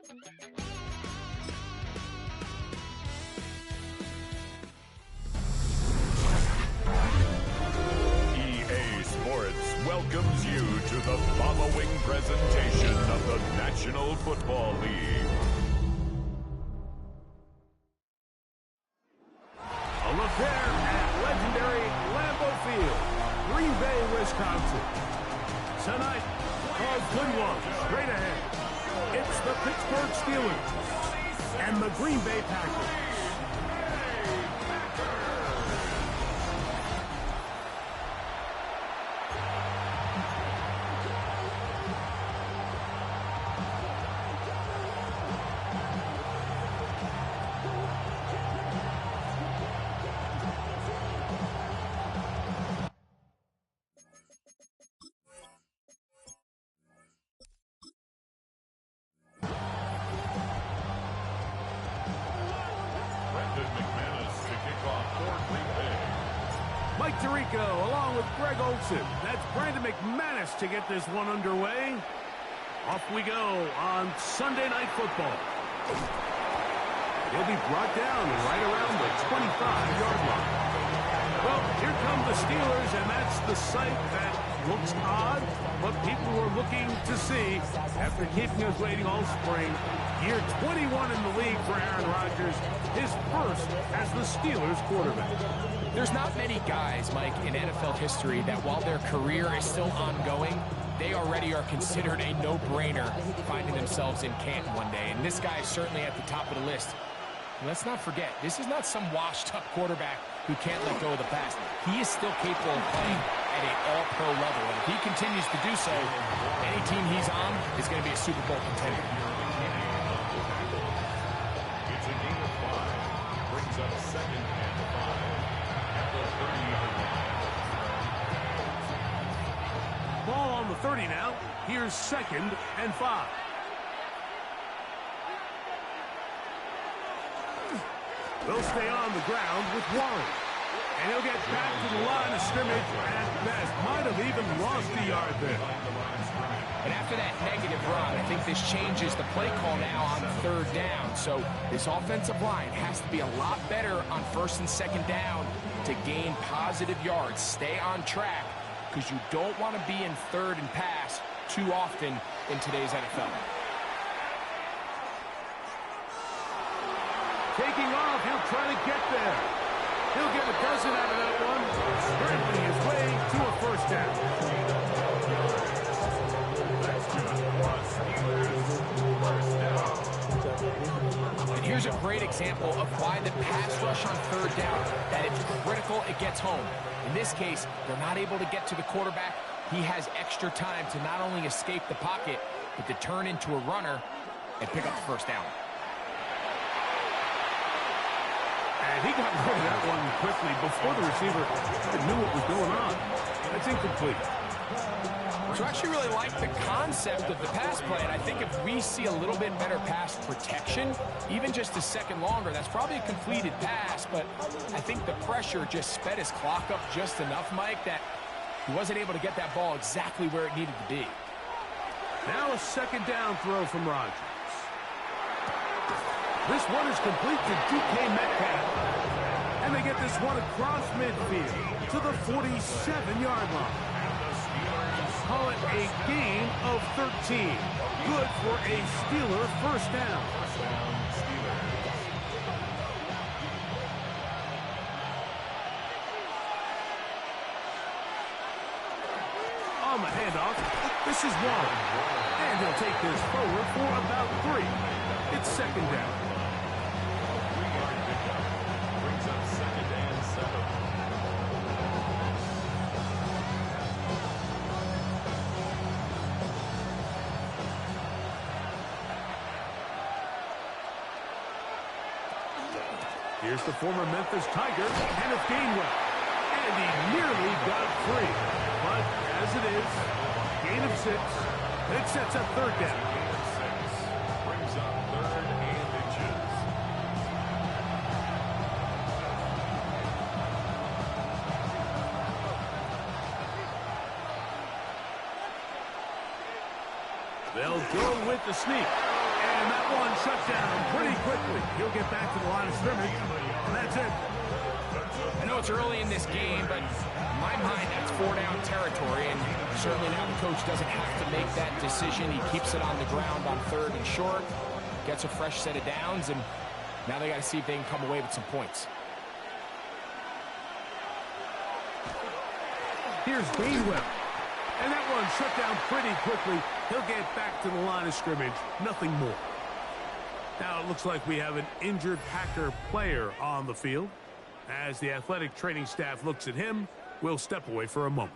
EA Sports welcomes you to the following presentation of the National Football League. A look there at legendary Lambeau Field, Green Bay, Wisconsin. Tonight, a good one straight ahead. It's the Pittsburgh Steelers and the Green Bay Packers. Mike Tirico along with Greg Olsen. That's Brandon McManus to get this one underway. Off we go on Sunday Night Football. He'll be brought down right around the 25-yard line. Well, here come the Steelers, and that's the sight that looks odd, but people were looking to see after keeping us waiting all spring. Year 21 in the league for Aaron Rodgers, his first as the Steelers quarterback. There's not many guys, Mike, in NFL history that while their career is still ongoing, they already are considered a no-brainer finding themselves in Canton one day. And this guy is certainly at the top of the list. And let's not forget, this is not some washed-up quarterback who can't let go of the pass. He is still capable of playing at an all-pro level. And if he continues to do so, any team he's on is going to be a Super Bowl contender. It's a gain of 5. Brings up second and 5. Ball on the 30 now. Here's second and 5. They'll stay on the ground with Warren. And he'll get back to the line of scrimmage at best. Might have even lost a yard there. But after that negative run, I think this changes the play call now on third down. So this offensive line has to be a lot better on first and second down to gain positive yards. Stay on track because you don't want to be in third and pass too often in today's NFL. Taking off, he'll try to get there. He'll get a dozen out of that one, scrambling his way to a first down. And here's a great example of why the pass rush on third down, that it's critical it gets home. In this case, they're not able to get to the quarterback. He has extra time to not only escape the pocket, but to turn into a runner and pick up the first down. And he got rid of that one quickly before the receiver knew what was going on. That's incomplete. So I actually really like the concept of the pass play, and I think if we see a little bit better pass protection, even just a second longer, that's probably a completed pass, but I think the pressure just sped his clock up just enough, Mike, that he wasn't able to get that ball exactly where it needed to be. Now a second down throw from Rodgers. This one is complete to DK Metcalf. And they get this one across midfield to the 47-yard line. Call it a gain of 13. Good for a Steeler first down. On the handoff, this is Warren. And he'll take this forward for about 3. It's second down. Brings up second and 7. Here's the former Memphis Tiger, Kenneth Gainwell. And he nearly got free. But as it is, gain of 6. It sets up third down. Brings up third and inches. They'll go with the sneak. And that one shut down pretty quickly. He'll get back to the line of scrimmage, and that's it. I know it's early in this game, but in my mind, that's 4-down territory, and certainly now the coach doesn't have to make that decision. He keeps it on the ground on 3rd and short, gets a fresh set of downs, and now they got to see if they can come away with some points. Here's Gainwell. And that one shut down pretty quickly. He'll get back to the line of scrimmage. Nothing more. Now it looks like we have an injured Packer player on the field. As the athletic training staff looks at him, we'll step away for a moment.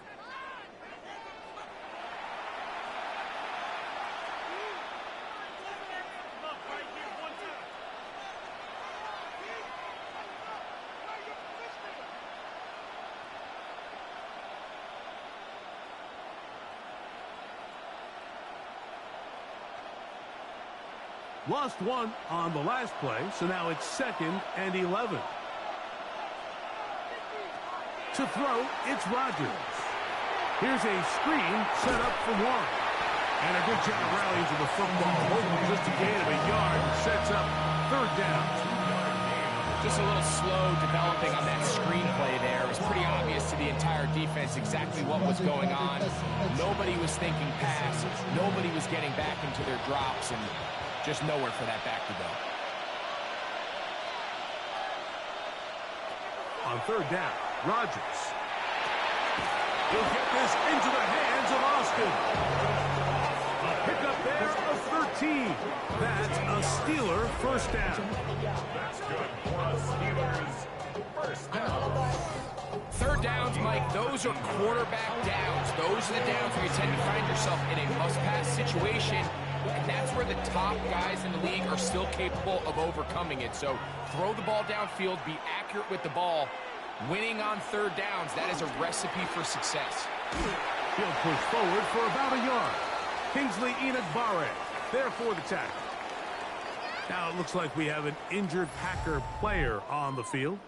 Lost one on the last play, so now it's 2nd and 11. To throw, it's Rodgers. Here's a screen set up for Warren. And a good job rallying to the football. Hoping just a gain of a yard sets up 3rd down. Just a little slow developing on that screenplay there. It was pretty obvious to the entire defense exactly what was going on. Nobody was thinking pass. Nobody was getting back into their drops, and just nowhere for that back to go. On 3rd down, Rodgers. He'll get this into the hands of Austin. A pickup there of 13. That's a Steeler 1st down. That's good for a Steelers 1st down. 3rd downs, Mike, those are quarterback downs. Those are the downs where you tend to find yourself in a must-pass situation. And that's where the top guys in the league are still capable of overcoming it. So throw the ball downfield, be accurate with the ball. Winning on 3rd downs, that is a recipe for success. He'll push forward for about a yard. Kingsley Enagbare there for the tackle. Now it looks like we have an injured Packer player on the field.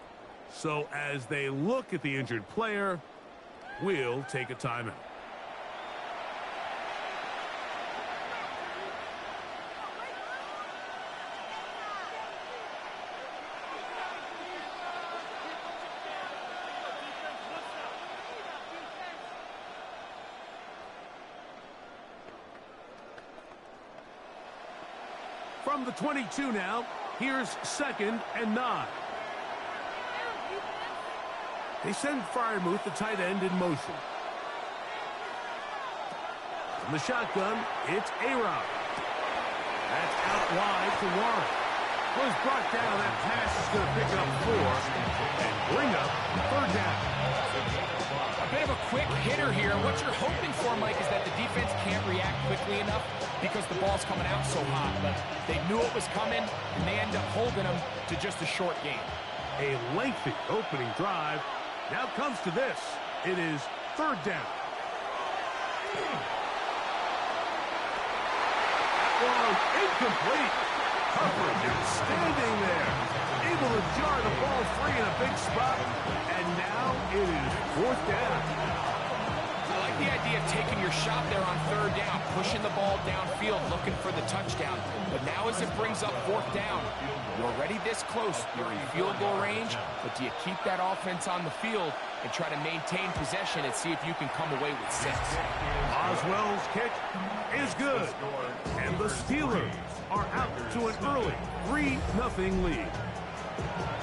So as they look at the injured player, we'll take a timeout. From the 22 now, here's 2nd and 9. They send Freiermuth, the tight end, in motion. From the shotgun, it's A-Rod. That's out wide to Warren. Was brought down. That pass is going to pick up 4 and bring up 3rd down. A bit of a quick hitter here. What you're hoping for, Mike, is that the defense can't react quickly enough because the ball's coming out so hot. But they knew it was coming, and they end up holding them to just a short game. A lengthy opening drive. Now comes to this. It is 3rd down. That one incomplete. Coverage outstanding there. Able to jar the ball free in a big spot. And now it is 4th down. I like the idea of taking your shot there on 3rd down, pushing the ball downfield, looking for the touchdown. But now as it brings up 4th down, you're already this close. You're in field goal range, but do you keep that offense on the field and try to maintain possession and see if you can come away with 6? Oswell's kick is good. And the Steelers are out to an early 3-0 lead.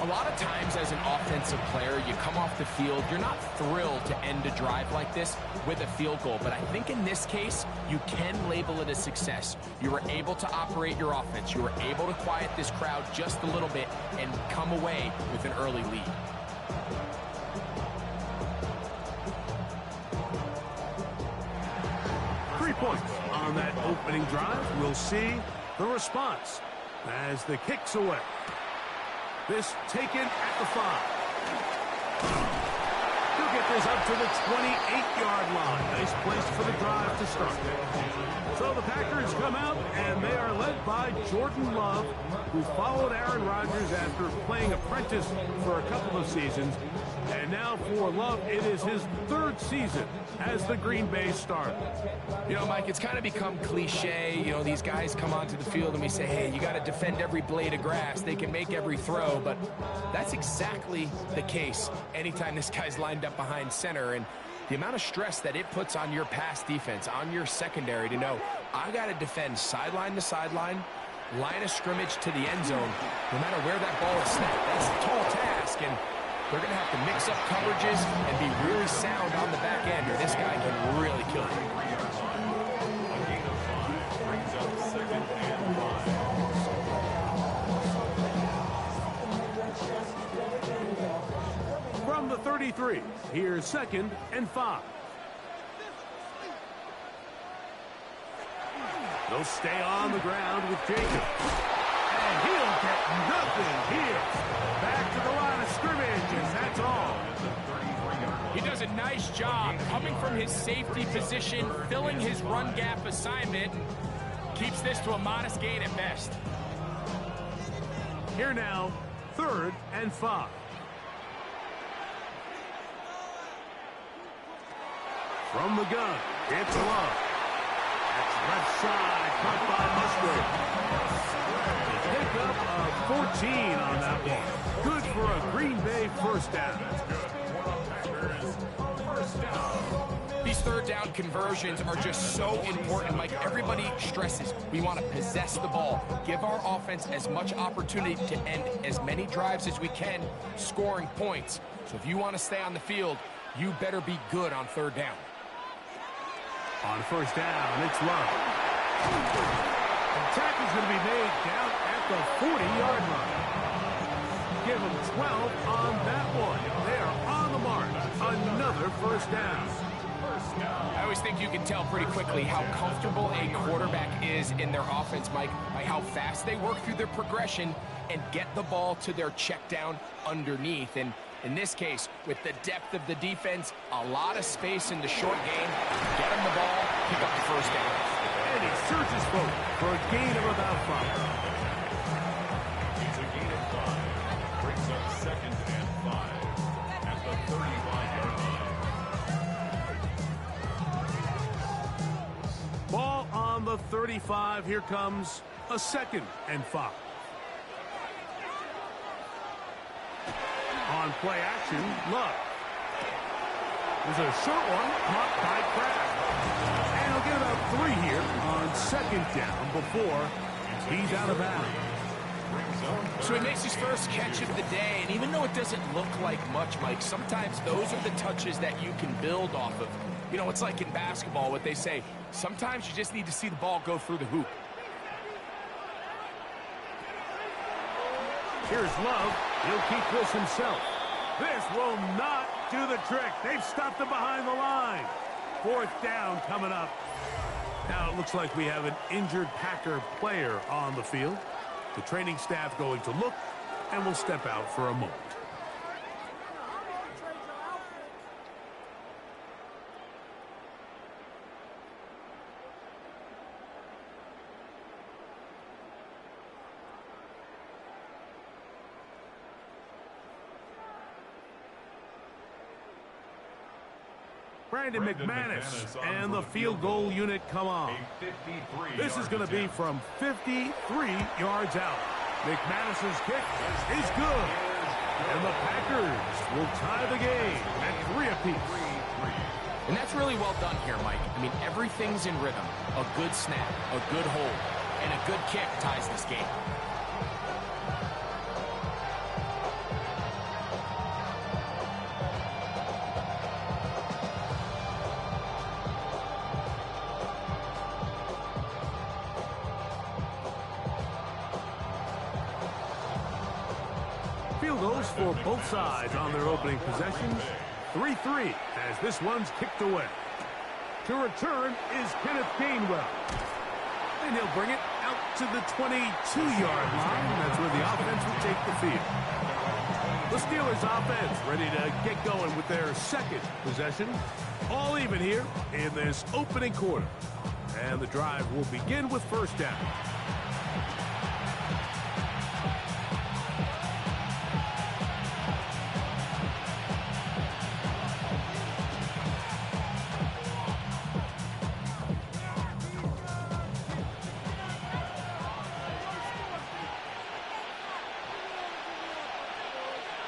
A lot of times as an offensive player, you come off the field, you're not thrilled to end a drive like this with a field goal. But I think in this case, you can label it a success. You were able to operate your offense. You were able to quiet this crowd just a little bit and come away with an early lead. Points on that opening drive. We'll see the response as the kick's away. This taken at the 5. He'll get is up to the 28-yard line. Nice place for the drive to start. So the Packers come out, and they are led by Jordan Love, who followed Aaron Rodgers after playing apprentice for a couple of seasons. And now for Love, it is his third season as the Green Bay starter. You know, Mike, it's kind of become cliche. You know, these guys come onto the field and we say, hey, you got to defend every blade of grass. They can make every throw, but that's exactly the case anytime this guy's lined up behind center. And the amount of stress that it puts on your pass defense, on your secondary to know, I got to defend sideline to sideline, line of scrimmage to the end zone, no matter where that ball is snapped. That's a tall task, and they're going to have to mix up coverages and be really sound on the back end, or this guy can really kill you. From the 33, here's 2nd and 5. They'll stay on the ground with Jacobs. And he'll get nothing here. Back to the line of scrimmage, and that's all. He does a nice job coming from his safety position, filling his run gap assignment, keeps this to a modest gain at best. Here now, 3rd and 5. From the gun, it's Love. That's left side, caught by Musgrave. Pick up a 14 on that one. Good for a Green Bay first down. These third down conversions are just so important, Mike. Everybody stresses we want to possess the ball, give our offense as much opportunity to end as many drives as we can, scoring points. So if you want to stay on the field, you better be good on 3rd down. On 1st down, it's Love. The tackle's going to be made down at the 40-yard line. Give them 12 on that one. They are on the mark. Another 1st down. I always think you can tell pretty quickly how comfortable a quarterback is in their offense, Mike, by how fast they work through their progression and get the ball to their check down underneath. And in this case, with the depth of the defense, a lot of space in the short game, get him the ball, pick up the 1st down. And he searches for a gain of about 5. It's a gain of 5. Brings up 2nd and 5 at the 35-yard line. Ball on the 35. Here comes a 2nd and 5. On play action, Love. There's a short one caught by Pratt. And he'll get about 3 here on 2nd down before he's out of bounds. So he makes his first catch of the day, and even though it doesn't look like much, Mike, sometimes those are the touches that you can build off of. You know, it's like in basketball, what they say, sometimes you just need to see the ball go through the hoop. Here's Love. He'll keep this himself. This will not do the trick. They've stopped him behind the line. 4th down coming up. Now it looks like we have an injured Packer player on the field. The training staff going to look, and will step out for a moment. Brandon McManus and the field goal unit come on. This is going to be from 53 yards out. McManus's kick is good. And the Packers will tie the game at 3 apiece. And that's really well done here, Mike. I mean, everything's in rhythm. A good snap, a good hold, and a good kick ties this game. Field goals for both sides on their opening possessions. 3-3 as this one's kicked away. To return is Kenneth Gainwell. And he'll bring it out to the 22-yard line. That's where the offense will take the field. The Steelers offense ready to get going with their second possession. All even here in this opening quarter. And the drive will begin with first down.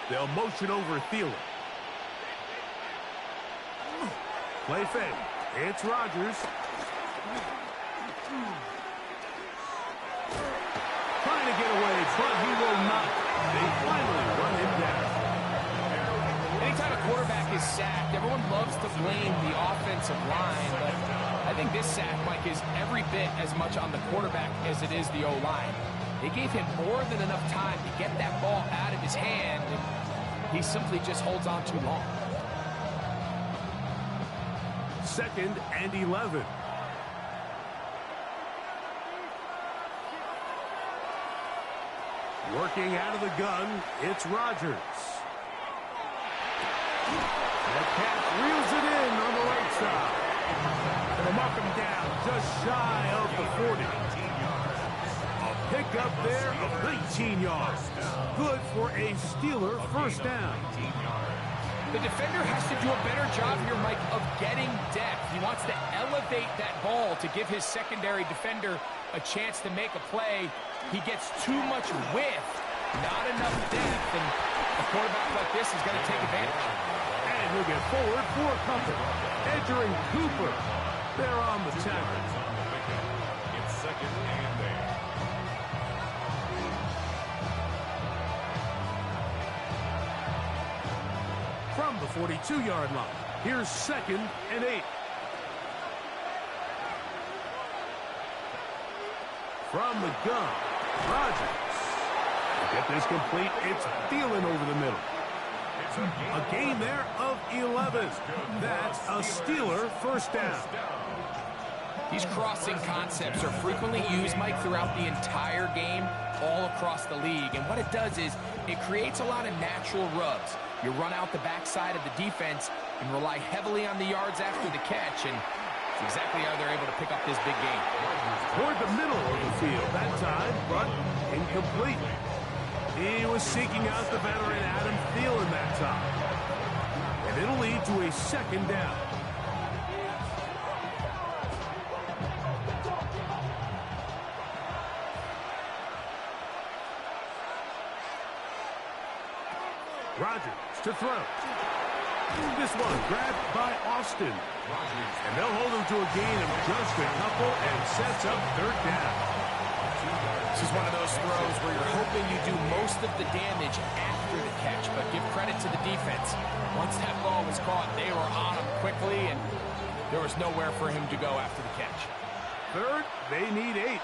They'll motion over Thielen. Play fake. It's Rodgers. Trying to get away, but he will not. They finally run him down. Anytime a quarterback is sacked, everyone loves to blame the offensive line, but I think this sack, Mike, is every bit as much on the quarterback as it is the O-line. They gave him more than enough time to get that ball out of his hand, and he simply just holds on too long. 2nd and 11. Working out of the gun, it's Rodgers. The catch reels it in on the right side. Gonna mark him down just shy of the 40. Pick up there of 19 yards. Good for a Steeler first down. The defender has to do a better job here, Mike, of getting depth. He wants to elevate that ball to give his secondary defender a chance to make a play. He gets too much width, not enough depth, and a quarterback like this is going to take advantage. And he'll get forward for a couple. Edger and Cooper, they're on the tackle. It's 2nd and 8. From the 42-yard line, here's 2nd and 8. From the gun, Rodgers. To get this complete, it's Thielen over the middle. A gain there of 11. That's a Steeler first down. These crossing concepts are frequently used, Mike, throughout the entire game, all across the league. And what it does is it creates a lot of natural rubs. You run out the backside of the defense and rely heavily on the yards after the catch, and it's exactly how they're able to pick up this big gain. Toward the middle of the field that time, but incomplete. He was seeking out the veteran Adam Thielen that time. And it'll lead to a 2nd down. Rodgers to throw. This one grabbed by Austin. And they'll hold him to a gain of just a couple and sets up 3rd down. This is one of those throws where you're hoping you do most of the damage after the catch, but give credit to the defense. Once that ball was caught, they were on him quickly, and there was nowhere for him to go after the catch. 3rd, they need 8.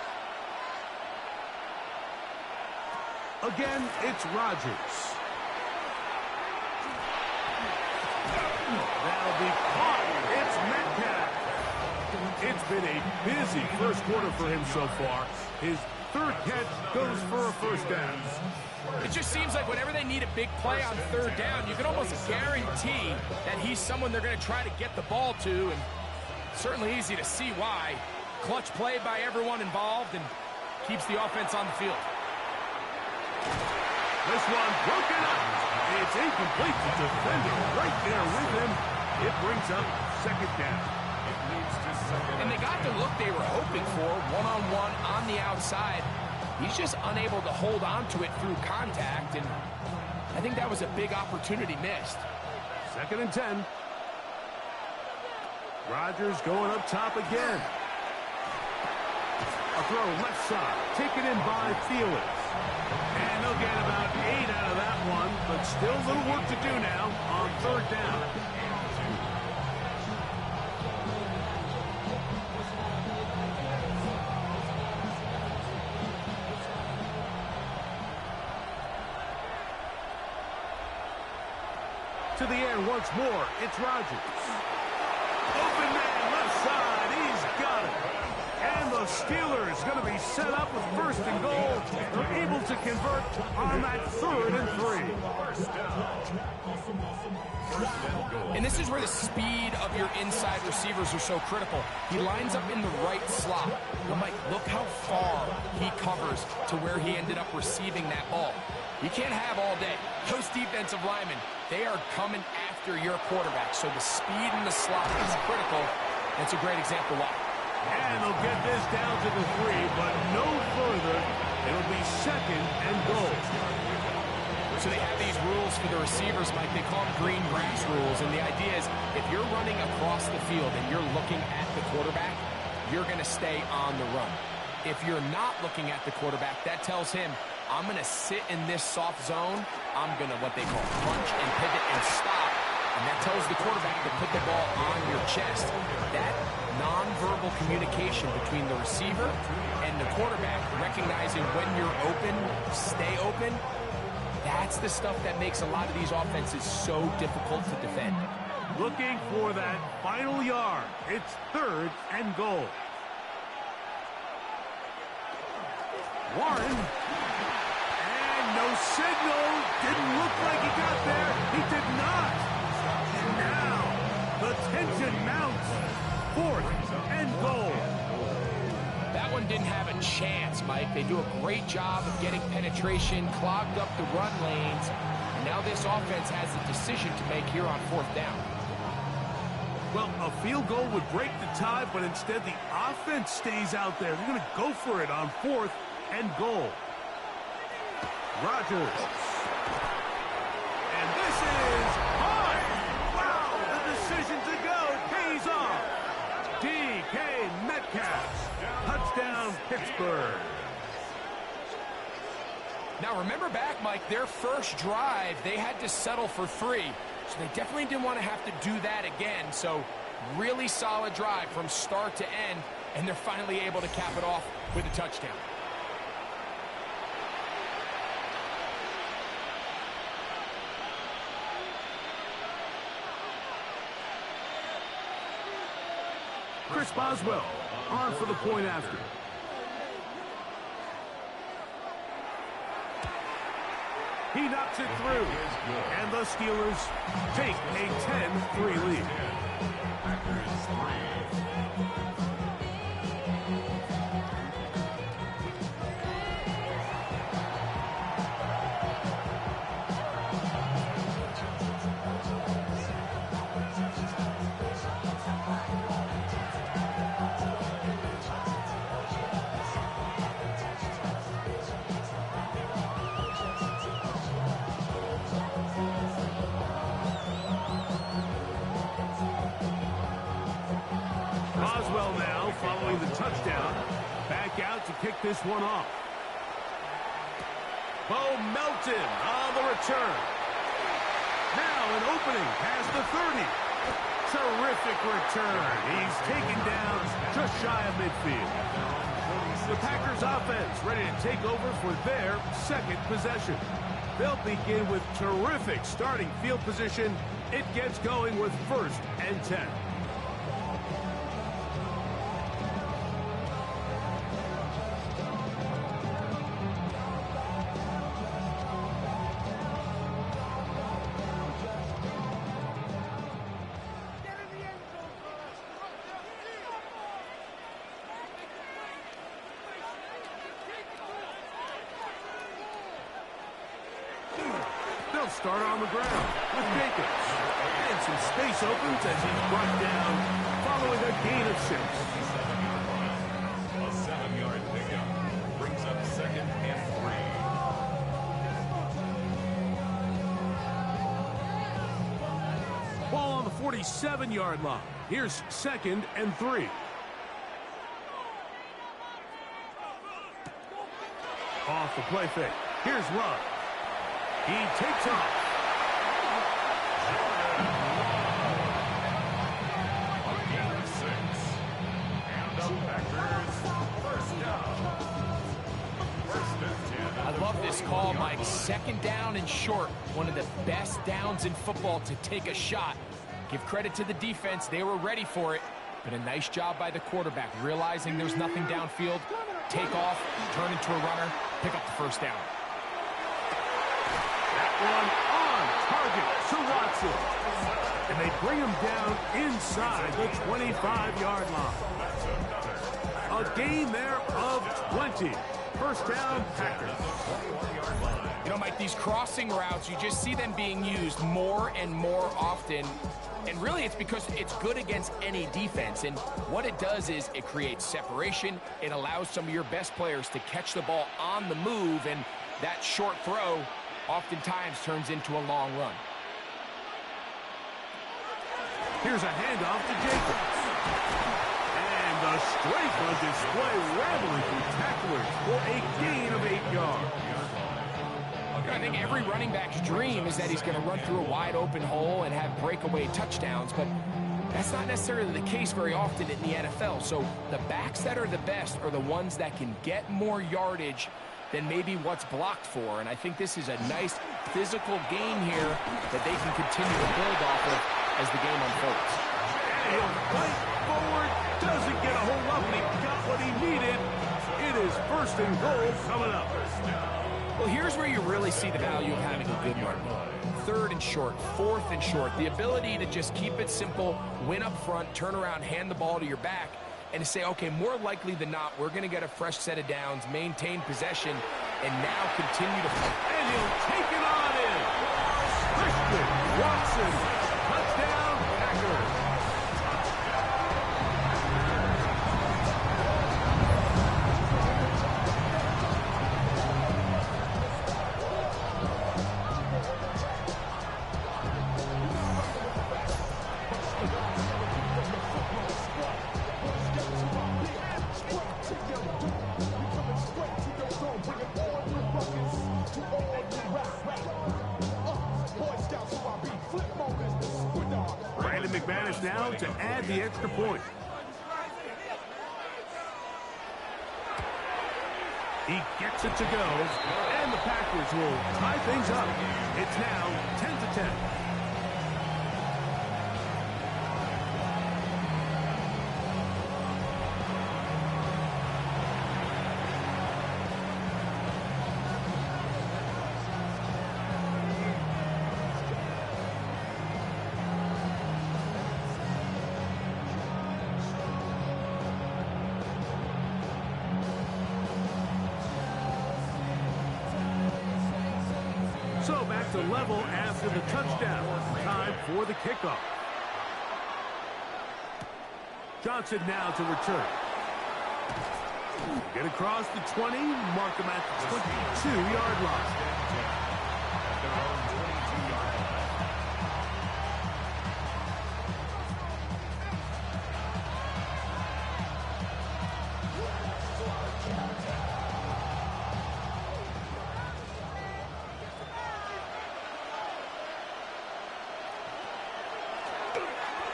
Again, it's Rodgers. That'll be caught. It's Metcalf. It's been a busy first quarter for him so far. His 3rd catch goes for a first down. It just seems like whenever they need a big play on 3rd down, you can almost guarantee that he's someone they're going to try to get the ball to, and certainly easy to see why. Clutch play by everyone involved and keeps the offense on the field. This one broken up. It's incomplete to defender right there with him. It brings up 2nd down. And they got the look they were hoping for, one-on-one on the outside. He's just unable to hold on to it through contact, and I think that was a big opportunity missed. 2nd and 10. Rodgers going up top again. A throw left side, taken in by Thielen. And they'll get about 8 out of that one, but still a little work to do now on 3rd down. To the air once more, it's Rodgers. Open man left side, he's got it. And the Steelers going to be set up with first and goal. They're able to convert on that 3rd and 3. And this is where the speed of your inside receivers are so critical. He lines up in the right slot. But Mike, look how far he covers to where he ended up receiving that ball. You can't have all day. Those defensive linemen, they are coming after your quarterback. So the speed in the slot is critical. That's a great example why. And they'll get this down to the 3, but no further. It'll be 2nd and goal. So they have these rules for the receivers, Mike. They call them green grass rules. And the idea is if you're running across the field and you're looking at the quarterback, you're going to stay on the run. If you're not looking at the quarterback, that tells him, I'm going to sit in this soft zone. I'm going to, what they call, punch and pivot and stop. And that tells the quarterback to put the ball on your chest. That nonverbal communication between the receiver and the quarterback, recognizing when you're open, stay open, that's the stuff that makes a lot of these offenses so difficult to defend. Looking for that final yard. It's 3rd and goal. Warren. And no signal. Didn't look like he got there. He did not. And now the tension mounts. 4th and goal. That one didn't have a chance, Mike. They do a great job of getting penetration, clogged up the run lanes, and now this offense has a decision to make here on 4th down. Well, a field goal would break the tie, but instead the offense stays out there. They're going to go for it on 4th and goal. Rodgers. And this is high. Wow, the decision to go pays off. DK Metcalf. Touchdown, Pittsburgh. Now, remember back, Mike, their first drive, they had to settle for 3. So they definitely didn't want to have to do that again. So really solid drive from start to end, and they're finally able to cap it off with a touchdown. Chris Boswell on for the point after. He knocks it through. And the Steelers take a 10-3 lead. Boswell now following the touchdown. Back out to kick this one off. Bo Melton on the return. Now an opening past the 30. Terrific return. He's taken down just shy of midfield. The Packers offense ready to take over for their 2nd possession. They'll begin with terrific starting field position. It gets going with 1st and 10. They'll start on the ground with Jacobs. And some space opens as he's brought down following a gain of 6. A 7-yard pickup brings up 2nd and 3. Ball on the 47-yard line. Here's 2nd and 3. Off the play fake. Here's Love. He takes off. A gain of 6. And the Packers first down. 1st and 10. I love this call, Mike. 2nd down and short. One of the best downs in football to take a shot. Give credit to the defense. They were ready for it. But a nice job by the quarterback, realizing there's nothing downfield, take off, turn into a runner, pick up the first down. That one on target to Watson. And they bring him down inside the 25-yard line. A gain there of 20. First down, Packers. You know, Mike, these crossing routes, you just see them being used more and more often. And really, it's because it's good against any defense. And what it does is it creates separation. It allows some of your best players to catch the ball on the move. And that short throw oftentimes turns into a long run. Here's a handoff to Jacobs. And the strength on display, rambling through tacklers for a gain of 8 yards. I think every running back's dream is that he's going to run through a wide open hole and have breakaway touchdowns, but that's not necessarily the case very often in the NFL. So the backs that are the best are the ones that can get more yardage than maybe what's blocked for. And I think this is a nice physical gain here that they can continue to build off of as the game unfolds. And he'll fight forward, doesn't get a hold up, and he got what he needed. It is first and goal coming up. Well, here's where you really see the value of having a good run. Third and short, fourth and short, the ability to just keep it simple, win up front, turn around, hand the ball to your back, and to say, okay, more likely than not, we're going to get a fresh set of downs, maintain possession, and now continue to... And he'll take it on in. Christian Watson, touchdown, Packers. McManus now to add the extra point. He gets it to go, and the Packers will tie things up. It's now 10-10. So back to level after the touchdown. Time for the kickoff. Johnson now to return. Get across the 20, mark him at the 22-yard line.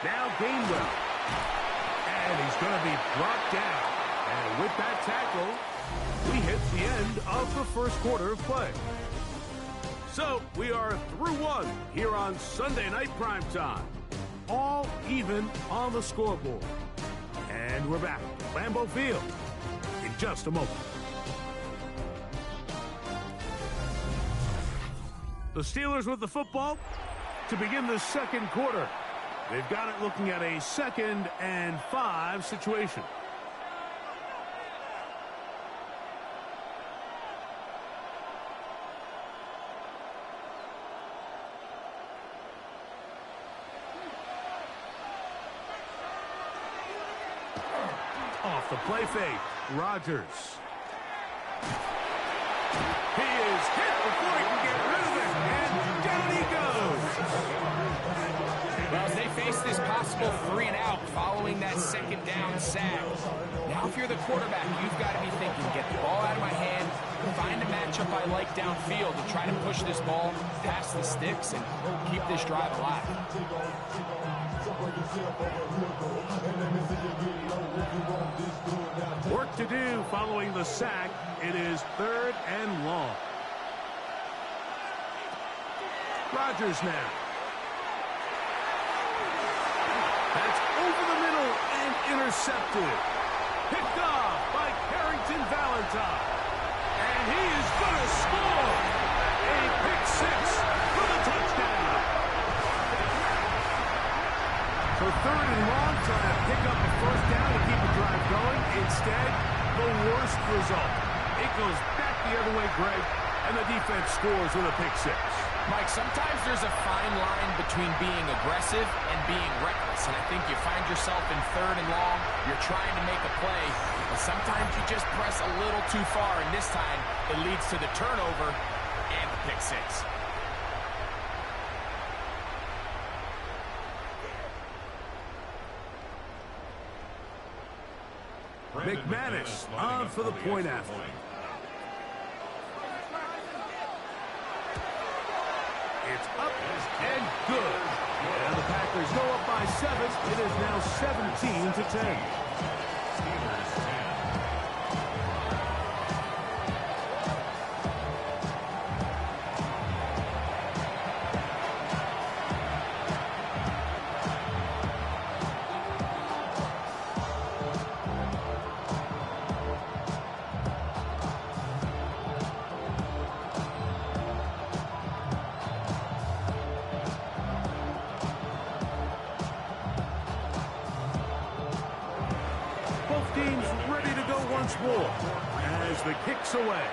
Now Gainwell. And he's going to be brought down. And with that tackle, we hit the end of the first quarter of play. So we are through one here on Sunday Night Primetime. All even on the scoreboard. And we're back at Lambeau Field in just a moment. The Steelers with the football to begin the second quarter. They've got it looking at a 2nd and 5 situation. Off the play fake, Rodgers. He is hit before he can get rid of it, and down he goes. Well, as they face this possible 3-and-out following that second down sack, now if you're the quarterback, you've got to be thinking, get the ball out of my hand, find a matchup I like downfield and try to push this ball past the sticks and keep this drive alive. Work to do following the sack. It is 3rd and long. Rodgers now. That's over the middle and intercepted. Picked off by Carrington Valentine. And he is going to score. A pick six for the touchdown. So third and long, trying to pick up a first down to keep the drive going. Instead, the worst result. It goes back the other way, Greg, and the defense scores with a pick six. Mike, sometimes there's a fine line between being aggressive and being reckless. And I think you find yourself in third and long, you're trying to make a play, but sometimes you just press a little too far, and this time it leads to the turnover and the pick six. McManus on for the point after. It's up and good. And the Packers go up by 7. It is now 17-10. Steelers 10. Both teams ready to go once more as the kick's away.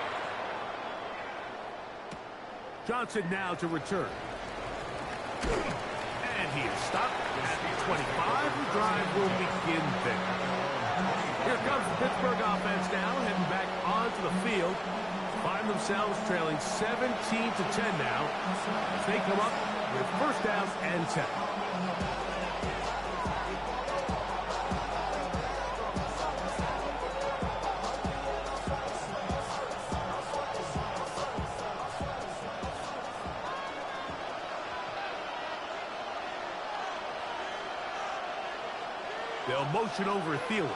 Johnson now to return. And he is stopped at the 25. The drive will begin there. Here comes the Pittsburgh offense now, heading back onto the field. Find themselves trailing 17-10 now as they come up with first down and 10. They'll motion over Thielen.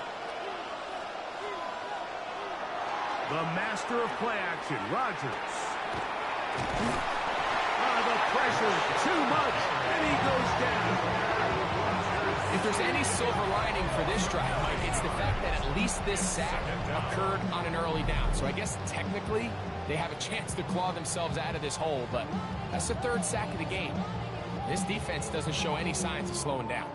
The master of play action, Rodgers. The pressure, too much, and he goes down. If there's any silver lining for this drive, Mike, it's the fact that at least this sack occurred on an early down. So I guess technically they have a chance to claw themselves out of this hole, but that's the third sack of the game. This defense doesn't show any signs of slowing down.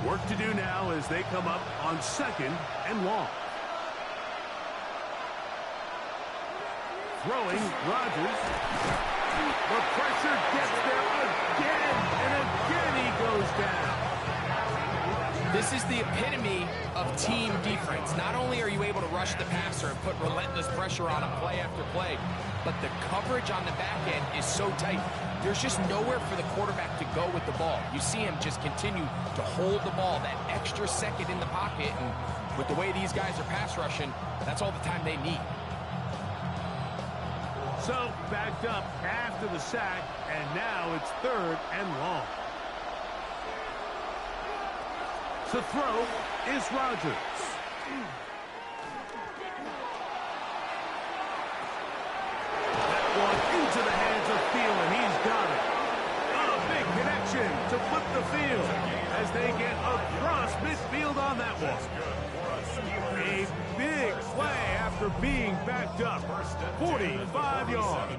Work to do now as they come up on second and long. Throwing, Rodgers. The pressure gets there again, and again he goes down. This is the epitome of team defense. Not only are you able to rush the passer and put relentless pressure on him play after play, but the coverage on the back end is so tight. There's just nowhere for the quarterback to go with the ball. You see him just continue to hold the ball that extra second in the pocket, and with the way these guys are pass rushing, that's all the time they need. So, backed up after the sack, and now it's third and long. To throw is Rodgers. That one into the hands of Thielen. He's got it. A big connection to flip the field as they get across midfield on that one. A big play after being backed up. 45 yards.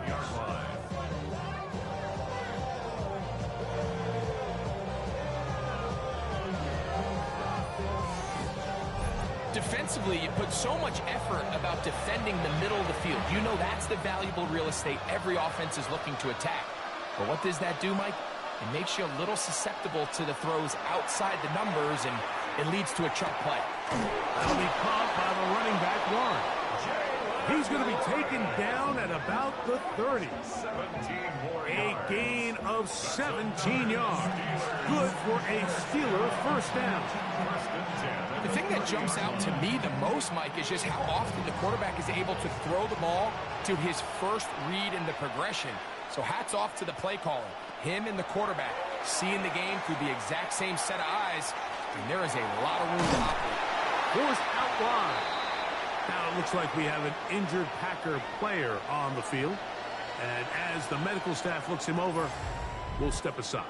Defensively, you put so much effort about defending the middle of the field. You know that's the valuable real estate every offense is looking to attack. But what does that do, Mike? It makes you a little susceptible to the throws outside the numbers, and it leads to a chunk play. That'll be caught by the running back Warren. He's going to be taken down at about the 30. A gain of 17 yards. Good for a Steeler first down. The thing that jumps out to me the most, Mike, is just how often the quarterback is able to throw the ball to his first read in the progression. So hats off to the play caller, him and the quarterback, seeing the game through the exact same set of eyes, and there is a lot of room to operate. Forced out wide. Now it looks like we have an injured Packer player on the field. And as the medical staff looks him over, we'll step aside.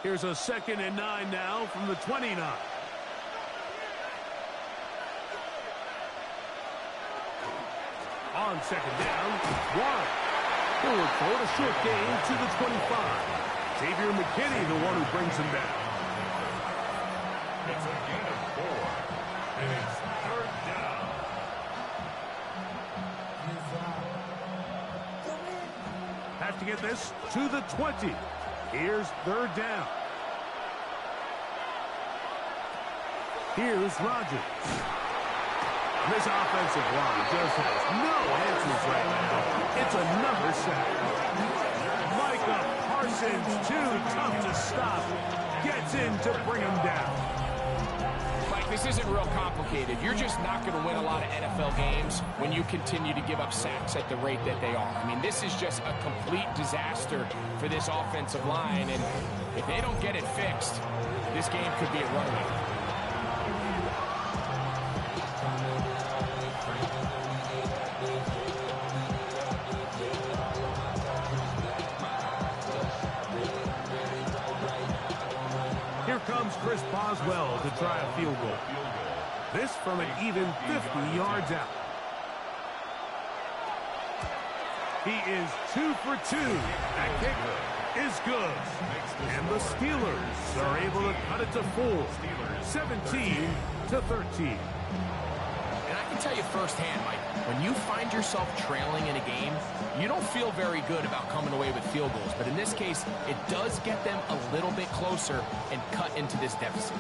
Here's a 2nd and 9 now from the 29. On 2nd down, Warren. Forward for a short gain to the 25. Xavier McKinney, the one who brings him down. It's a gain of 4. And it's 3rd down. Have to get this to the 20. Here's 3rd down. Here's Rodgers. This offensive line just has no answers right now. It's another sack. Micah Parsons, too tough to stop, gets in to bring him down. Mike, this isn't real complicated. You're just not going to win a lot of NFL games when you continue to give up sacks at the rate that they are. I mean, this is just a complete disaster for this offensive line, and if they don't get it fixed, this game could be a runaway. Here comes Chris Boswell to try a field goal. This from an even 50 yards out. He is 2 for 2. That kick is good. And the Steelers are able to cut it to 4. 17-13. And I can tell you firsthand, Mike, when you find yourself trailing in a game, you don't feel very good about coming away with field goals. But in this case, it does get them a little bit closer and cut into this deficit.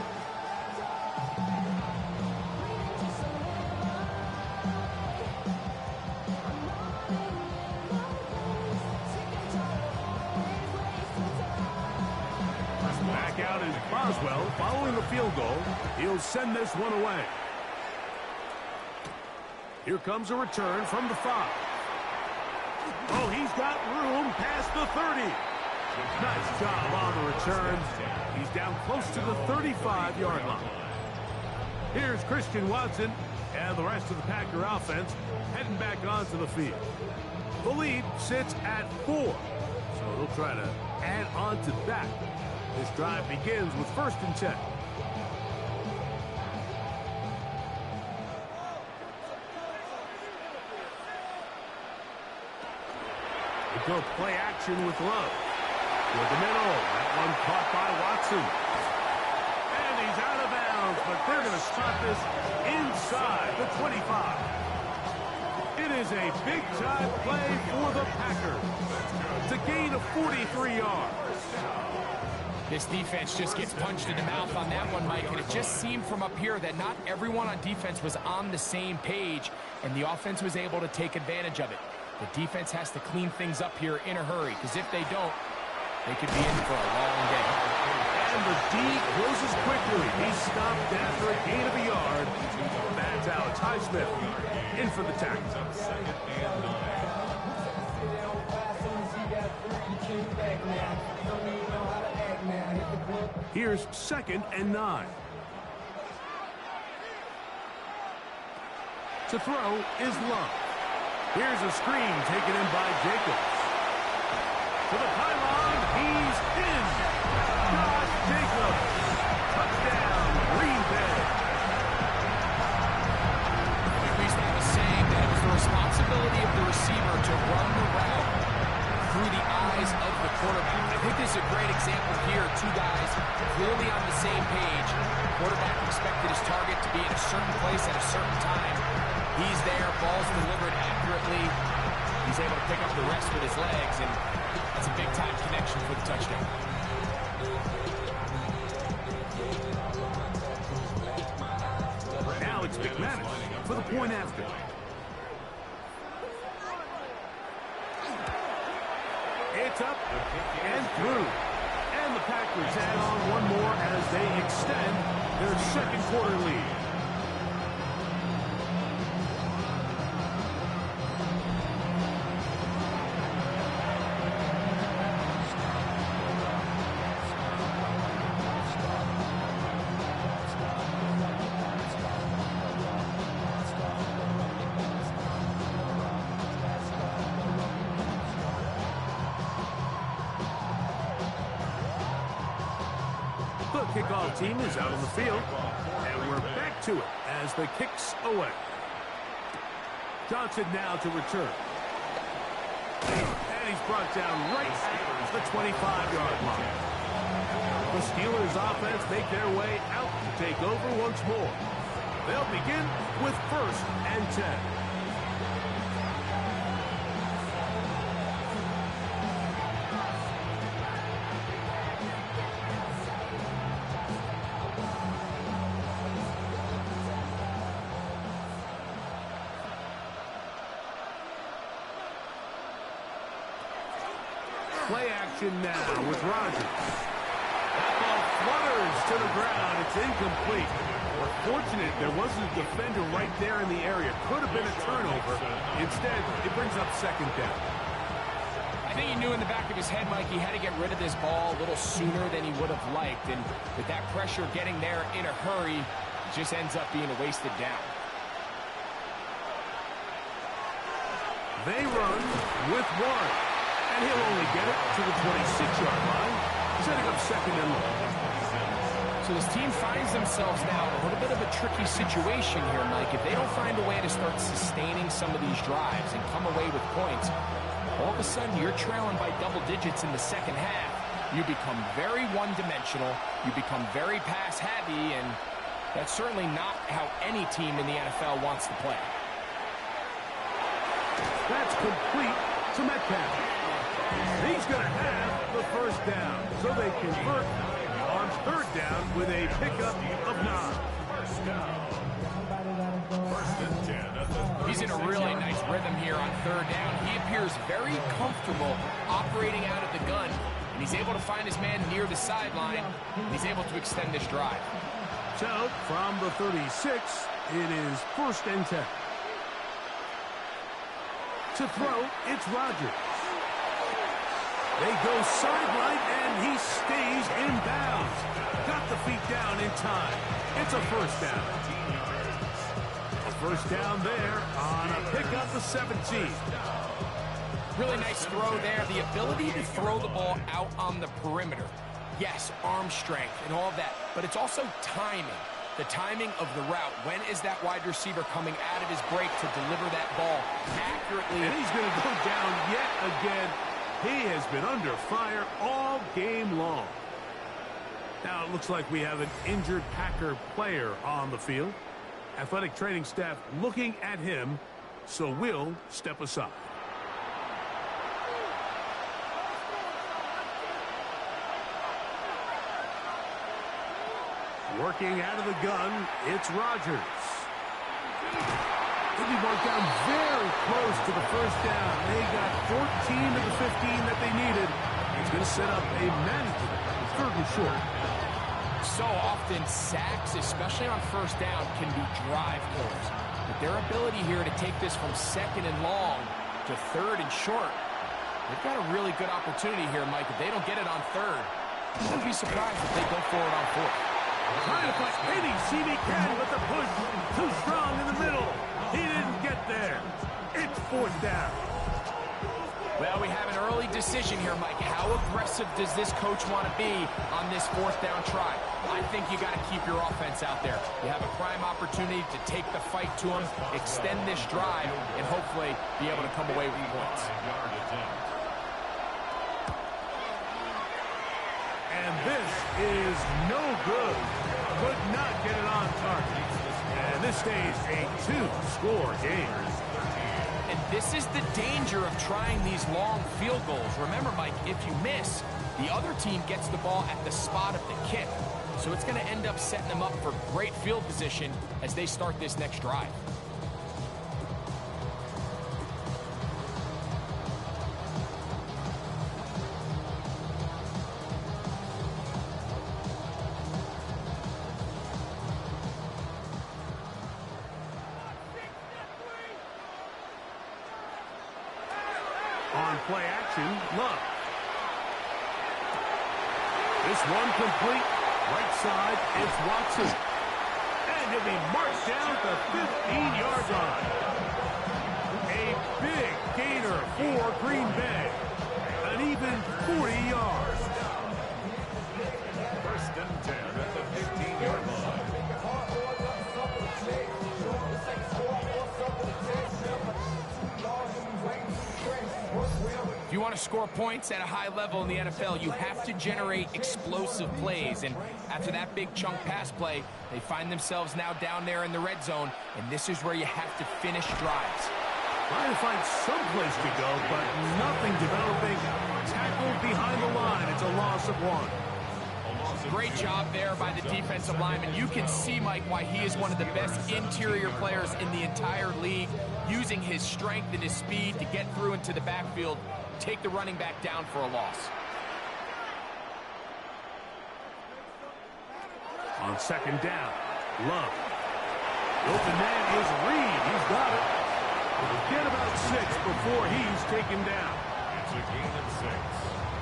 Back out is Boswell following the field goal. He'll send this one away. Here comes a return from the 5. Oh, he's got room past the 30. Nice job on the return. He's down close to the 35-yard line. Here's Christian Watson and the rest of the Packer offense heading back onto the field. The lead sits at 4, so they'll try to add on to that. This drive begins with 1st and 10. Go play action with Love. With the middle. That one caught by Watson. And he's out of bounds, but they're going to spot this inside the 25. It is a big-time play for the Packers. It's a gain of 43 yards. This defense just gets punched in the mouth on that one, Mike, and it just seemed from up here that not everyone on defense was on the same page, and the offense was able to take advantage of it. The defense has to clean things up here in a hurry, because if they don't, they could be in for a long day. And the D closes quickly. He's stopped after a gain of a yard. That's Alex Highsmith in for the tackle. Here's 2nd and 9. To throw is Love. Here's a screen taken in by Jacobs. To the pylon, he's in. Josh Jacobs. Touchdown, Green Bay. We used to have a saying that it was the responsibility of the receiver to run the route through the eyes of the quarterback. I think this is a great example here. 2 guys clearly on the same page. The quarterback expected his target to be in a certain place at a certain time. He's there, ball's delivered accurately. He's able to pick up the rest with his legs, and that's a big-time connection for the touchdown. McManus for the point after. It's up and through. And the Packers add on one more as they extend their second quarter lead. The kickoff team is out on the field, and we're back to it as the kick's away. Johnson now to return. And he's brought down right at the 25-yard line. The Steelers offense make their way out to take over once more. They'll begin with 1st and 10. Play action now with Rodgers. That ball flutters to the ground. It's incomplete. We're fortunate there wasn't a defender right there in the area. Could have been a turnover. Instead, it brings up 2nd down. I think he knew in the back of his head, Mike, he had to get rid of this ball a little sooner than he would have liked. And with that pressure getting there in a hurry, it just ends up being a wasted down. They run with Warren. And he'll only get it to the 26-yard line, setting up 2nd and long. So this team finds themselves now in a little bit of a tricky situation here, Mike. If they don't find a way to start sustaining some of these drives and come away with points, all of a sudden you're trailing by double digits in the second half. You become very one-dimensional. You become very pass-heavy, and that's certainly not how any team in the NFL wants to play. That's complete to Metcalf. He's going to have the 1st down, so they convert on 3rd down with a pickup of 9. 1st down. 1st and 10. He's in a really nice rhythm here on 3rd down. He appears very comfortable operating out of the gun, and he's able to find his man near the sideline, and he's able to extend this drive. So, from the 36, it is 1st and 10. To throw, it's Rodgers. They go sideline, and he stays in bounds. Got the feet down in time. It's a 1st down. A 1st down there on a pickup of 17. Really nice throw there. The ability to throw the ball out on the perimeter. Yes, arm strength and all of that, but it's also timing. The timing of the route. When is that wide receiver coming out of his break to deliver that ball accurately? And he's going to go down yet again. He has been under fire all game long. Now it looks like we have an injured Packer player on the field. Athletic training staff looking at him, so we'll step aside. Working out of the gun, it's Rodgers. He'll be marked down very close to the 1st down. They got 14 of the 15 that they needed. It's going to set up a manageable 3rd and short. So often sacks, especially on 1st down, can be drive killers. But their ability here to take this from 2nd and long to 3rd and short, they've got a really good opportunity here, Mike. If they don't get it on 3rd, I wouldn't be surprised if they go for it on 4th. Trying to fight any seam he can with the push. Too strong in the middle. He didn't get there. It's 4th down. Well, we have an early decision here, Mike. How aggressive does this coach want to be on this 4th down try? I think you got to keep your offense out there. You have a prime opportunity to take the fight to him, extend this drive, and hopefully be able to come away with points. And this is no good. Could not get it on target. And this stays a 2-score game. And this is the danger of trying these long field goals. Remember, Mike, if you miss, the other team gets the ball at the spot of the kick. So it's going to end up setting them up for great field position as they start this next drive. On play action, Love. This one complete. Right side, it's Watson. And he'll be marched down the 15-yard line. A big gainer for Green Bay. An even 40 yards. First and 10 at the 15-yard line. If you want to score points at a high level in the NFL, you have to generate explosive plays. And after that big chunk pass play, they find themselves now down there in the red zone. And this is where you have to finish drives. Trying to find some place to go, but nothing developing. Tackled behind the line. It's a loss of 1. Great job there by the defensive lineman. You can see, Mike, why he is one of the best interior players in the entire league, using his strength and his speed to get through into the backfield, take the running back down for a loss. On second down, Love. Open man is Reed. He's got it. Get about 6 before he's taken down. It's a gain of 6.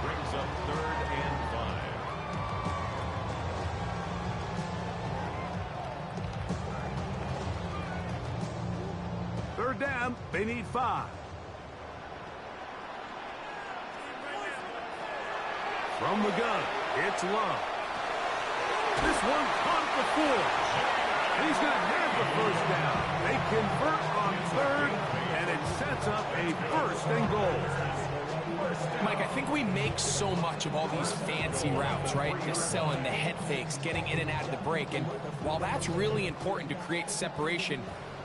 Brings up 3rd and 5. Third down, they need 5. From the gun, it's Love. This one caught the 4. And he's going to have the first down. They convert on 3rd, and it sets up a 1st and goal. Mike, I think we make so much of all these fancy routes, right? Just selling the head fakes, getting in and out of the break. And while that's really important to create separation,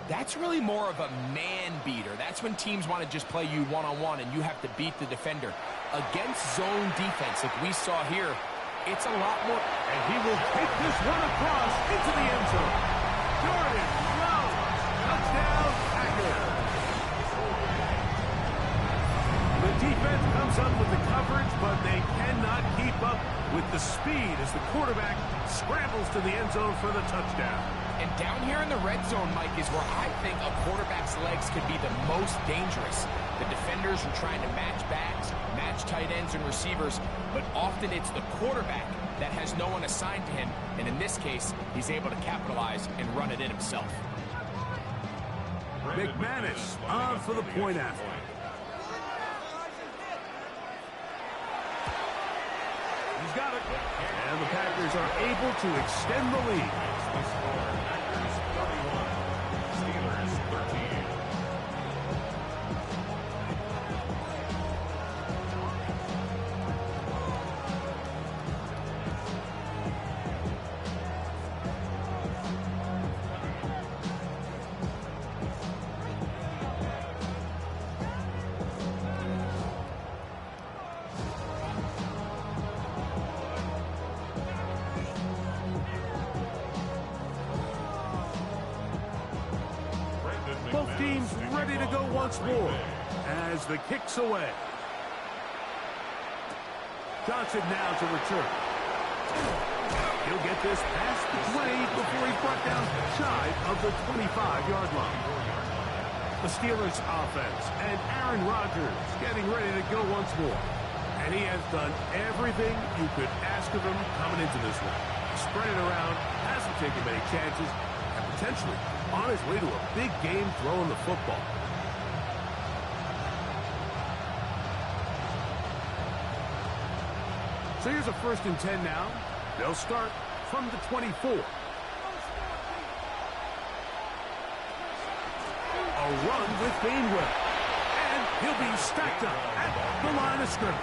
that's really more of a man beater. That's when teams want to just play you one-on-one and you have to beat the defender. Against zone defense, like we saw here, it's a lot more. And he will take this one across into the end zone. Jordan Love, touchdown, Packers. The defense comes up with the coverage, but they cannot keep up with the speed as the quarterback scrambles to the end zone for the touchdown. And down here in the red zone, Mike, is where I think a quarterback's legs could be the most dangerous. The defenders are trying to match backs, match tight ends and receivers, but often it's the quarterback that has no one assigned to him. And in this case, he's able to capitalize and run it in himself. McManus on for the point after. He's got it. And the Packers are able to extend the lead. Packers 31, Steelers 13. Both teams ready to go once more as the kick's away. Johnson now to return. He'll get this past the 20 before he's brought down shy of the 25-yard line. The Steelers offense and Aaron Rodgers getting ready to go once more. And he has done everything you could ask of him coming into this one. Spread it around, hasn't taken many chances, and potentially on his way to a big game throwing the football. So here's a 1st and 10 now. They'll start from the 24. A run with Gainwell. And he'll be stacked up at the line of scrimmage.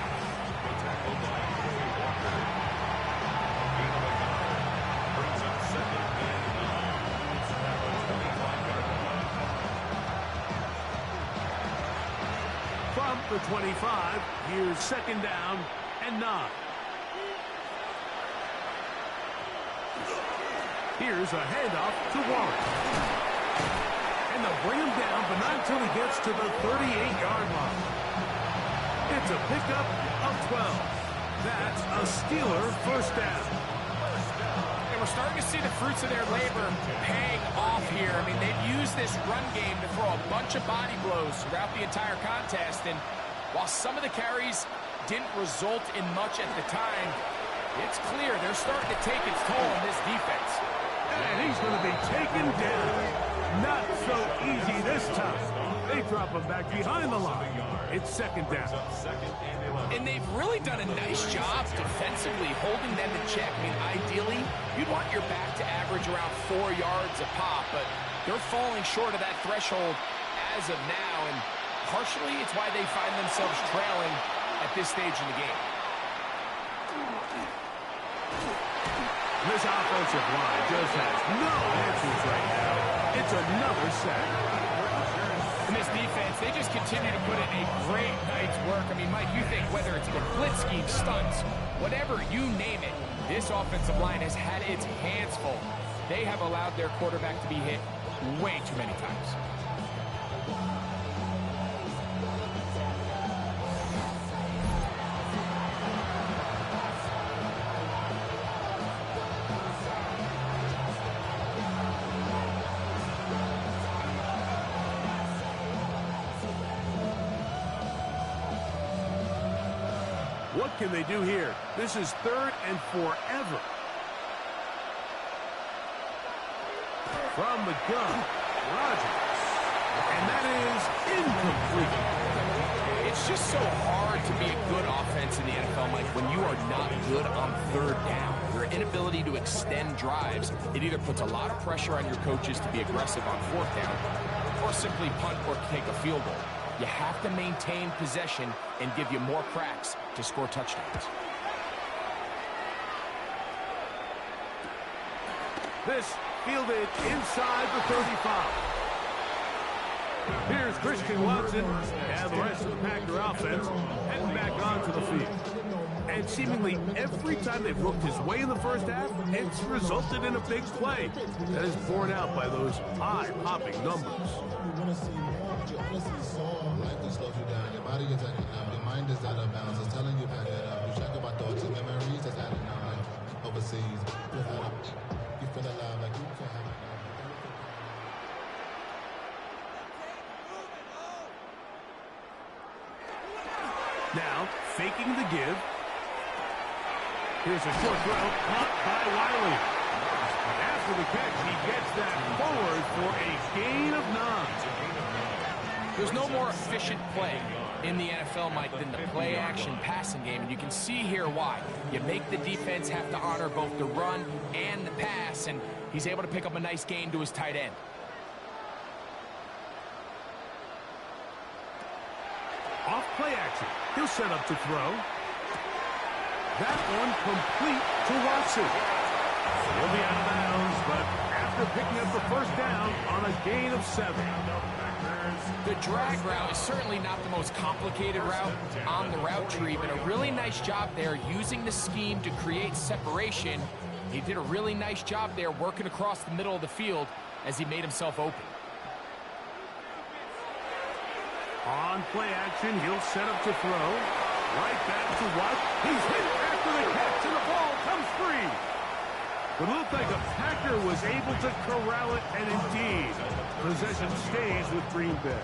From the 25, here's 2nd down and 9. Here's a handoff to Warren. And they'll bring him down, but not until he gets to the 38-yard line. It's a pickup of 12. That's a Steeler first down. And we're starting to see the fruits of their labor paying off here. I mean, they've used this run game to throw a bunch of body blows throughout the entire contest. And while some of the carries didn't result in much at the time, it's clear they're starting to take its toll on this defense. And he's going to be taken down. Not so easy this time. They drop him back behind the line. It's second down. And they've really done a nice job defensively holding them in check. I mean, ideally, you'd want your back to average around 4 yards a pop, but they're falling short of that threshold as of now, and partially it's why they find themselves trailing at this stage in the game. This offensive line just has no answers right now. It's another sack. And this defense, they just continue to put in a great night's work. I mean, Mike, you think whether it's been blitz scheme, stunts, whatever you name it, this offensive line has had its hands full. They have allowed their quarterback to be hit way too many times. What can they do here? This is third and forever. From the gun, Rodgers. And that is incomplete. It's just so hard to be a good offense in the NFL, Mike, when you are not good on third down. Your inability to extend drives, it either puts a lot of pressure on your coaches to be aggressive on fourth down, or simply punt or kick a field goal. You have to maintain possession and give you more cracks to score touchdowns. This fielded inside the 35. Here's Christian Watson and the rest of the Packer offense heading back onto the field. And seemingly every time they've looked his way in the first half, it's resulted in a big play that is borne out by those eye-popping numbers. Your body is acting up, your mind is out of bounds. It's telling you back it up. You check about thoughts and memories that's adding up. Like overseas, you feel alive like you can have it. Now, faking the give. Here's a short throw, caught by Wiley. After the catch, he gets that forward for a gain of 9. There's no more efficient play in the NFL, Mike, than the play-action passing game, and you can see here why. You make the defense have to honor both the run and the pass, and he's able to pick up a nice gain to his tight end. Off play action. He'll set up to throw. That one complete to Watson. He'll be out of bounds, but after picking up the first down on a gain of 7. The drag route is certainly not the most complicated route on the route tree, but a really nice job there using the scheme to create separation. He did a really nice job there working across the middle of the field as he made himself open. On play action, he'll set up to throw. Right back to Watt. He's hit after the catch, and the ball comes free. But it looked like a Packer was able to corral it, and indeed, possession stays with Green Bay.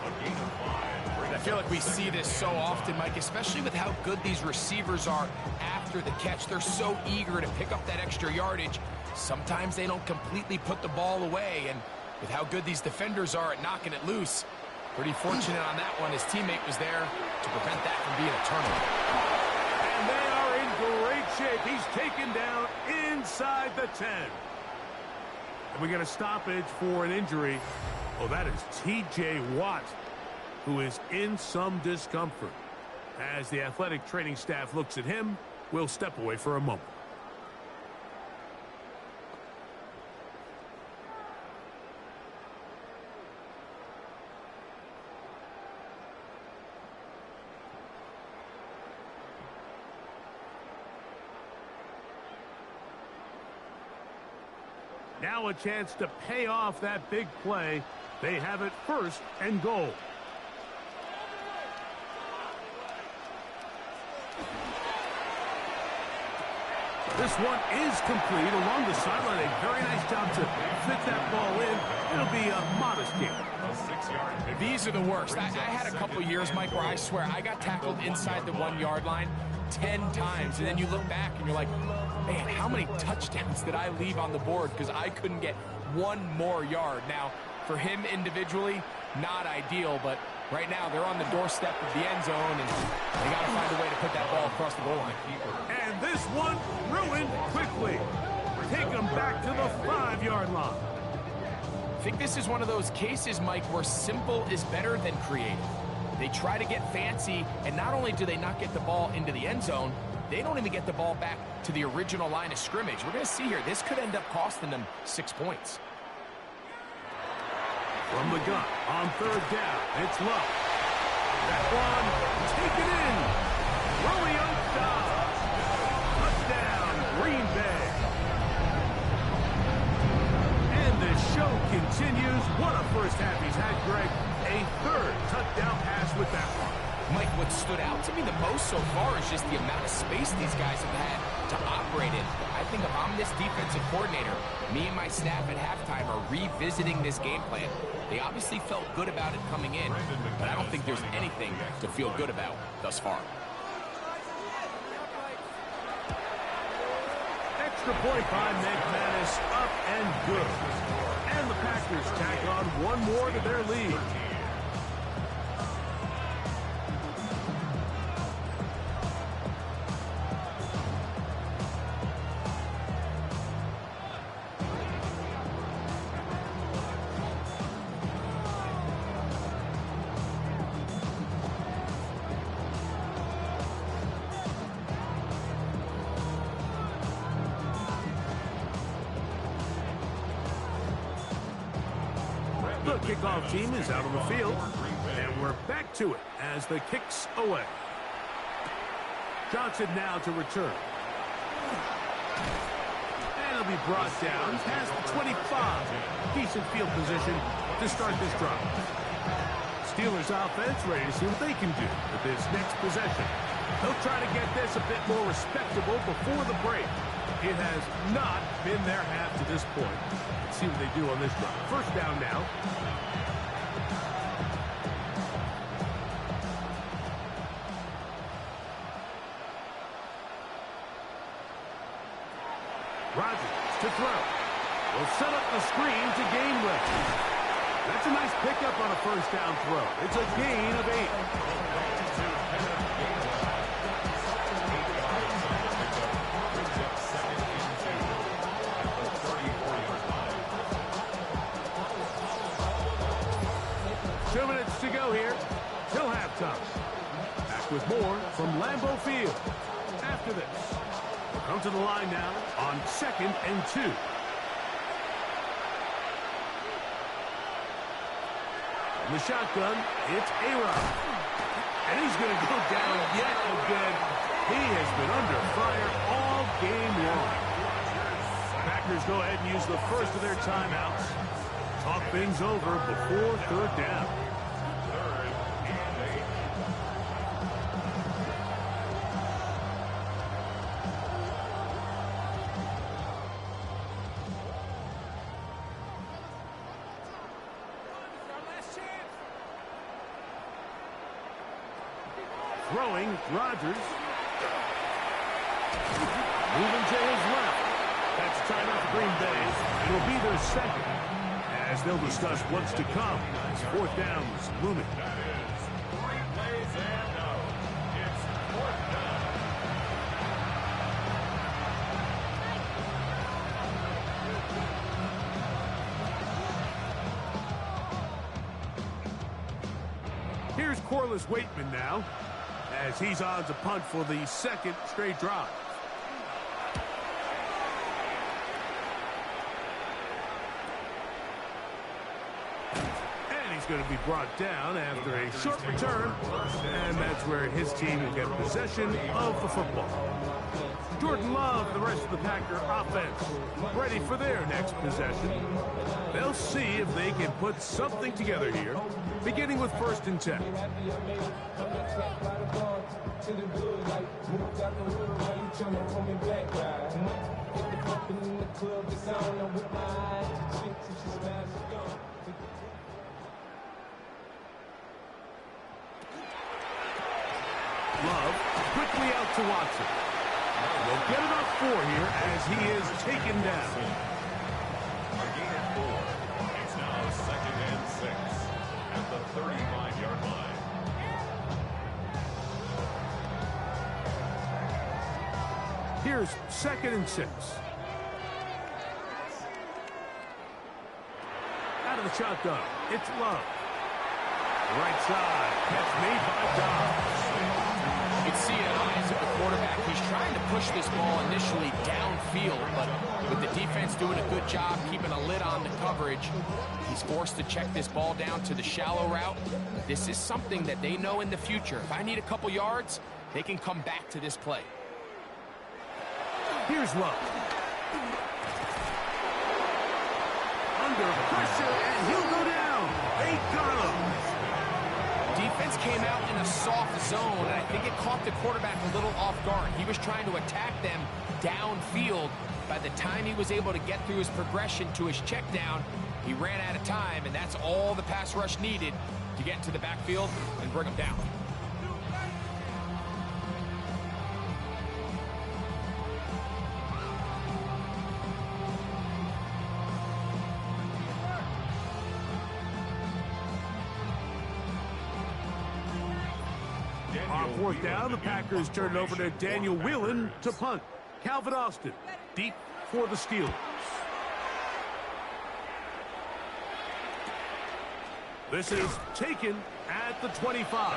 I feel like we see this so often, Mike, especially with how good these receivers are after the catch. They're so eager to pick up that extra yardage. Sometimes they don't completely put the ball away, and with how good these defenders are at knocking it loose, pretty fortunate on that one. His teammate was there to prevent that from being a turnover. And they are in great shape. He's taken down inside the 10. And we got a stoppage for an injury. Oh, that is T.J. Watt, who is in some discomfort. As the athletic training staff looks at him, we'll step away for a moment. Now a chance to pay off that big play. They have it 1st and goal. This one is complete along the sideline. A very nice job to fit that ball in. It'll be a modest gain. These are the worst. I had a couple years, Mike, where I swear I got tackled inside the 1-yard line 10 times. And then you look back and you're like, man, how many touchdowns did I leave on the board because I couldn't get one more yard? Now, for him individually, not ideal, but right now they're on the doorstep of the end zone, and they got to find a way to put that ball across the goal line. And this one ruined quickly. Take them back to the 5-yard line. I think this is one of those cases, Mike, where simple is better than creative. They try to get fancy, and not only do they not get the ball into the end zone, they don't even get the ball back to the original line of scrimmage. We're going to see here, this could end up costing them 6 points. From the gun, on 3rd down, it's low. That one, taken in. Romeo Dobbs. Touchdown, Green Bay. And the show continues. What a first half he's had, Greg. A 3rd touchdown pass with that one. Mike, what stood out to me the most so far is just the amount of space these guys have had to operate in. I think if I'm this defensive coordinator, me and my staff at halftime are revisiting this game plan. They obviously felt good about it coming in, but I don't think there's anything to feel good about thus far. Extra point by McManus, up and good. And the Packers tack on one more to their lead. The kickoff team is out on the field, and we're back to it as the kick's away. Johnson now to return. And it'll be brought down past the 25. Decent field position to start this drive. Steelers offense ready to see what they can do with this next possession. They'll try to get this a bit more respectable before the break. It has not been their half to this point. Let's see what they do on this drive. 1st down now. Rodgers to throw. Will set up the screen to gain left. That's a nice pickup on a 1st down throw. It's a gain of 8. 2 minutes to go here till halftime. Back with more from Lambeau Field. After this, we'll come to the line now on 2nd and 2. In the shotgun, it's A-Rod. And he's going to go down yet again. He has been under fire all game long. Packers go ahead and use the first of their timeouts. Talk things over before 3rd down. Throwing, Rodgers. Moving to his left. That's a timeout for Green Bay. It'll be their 2nd. As they'll discuss what's to come. 4th down's looming. That is 3 plays and out. It's 4th down. Here's Corliss Waitman now, as he's on to punt for the 2nd straight drive. And he's going to be brought down after a short return, and that's where his team will get possession of the football. Jordan Love, the rest of the Packer offense, ready for their next possession. They'll see if they can put something together here, beginning with 1st and 10. Love quickly out to Watson. We'll get it up 4 here as he is taken down. A gain of 4. It's now 2nd and 6 at the 35-yard line. Here's 2nd and 6. Out of the shotgun, it's Love. Right side, catch made by Dobbs. You can see in the eyes of the quarterback, he's trying to push this ball initially downfield, but with the defense doing a good job keeping a lid on the coverage, he's forced to check this ball down to the shallow route. This is something that they know in the future. If I need a couple yards, they can come back to this play. Here's Love. Under pressure, and he'll go down. They got him. Defense came out in a soft zone, and I think it caught the quarterback a little off guard. He was trying to attack them downfield. By the time he was able to get through his progression to his check down, he ran out of time, and that's all the pass rush needed to get into the backfield and bring him down. On 4th down, the Packers turn it over to Daniel Whelan to punt. Calvin Austin, deep for the Steelers. This is taken at the 25.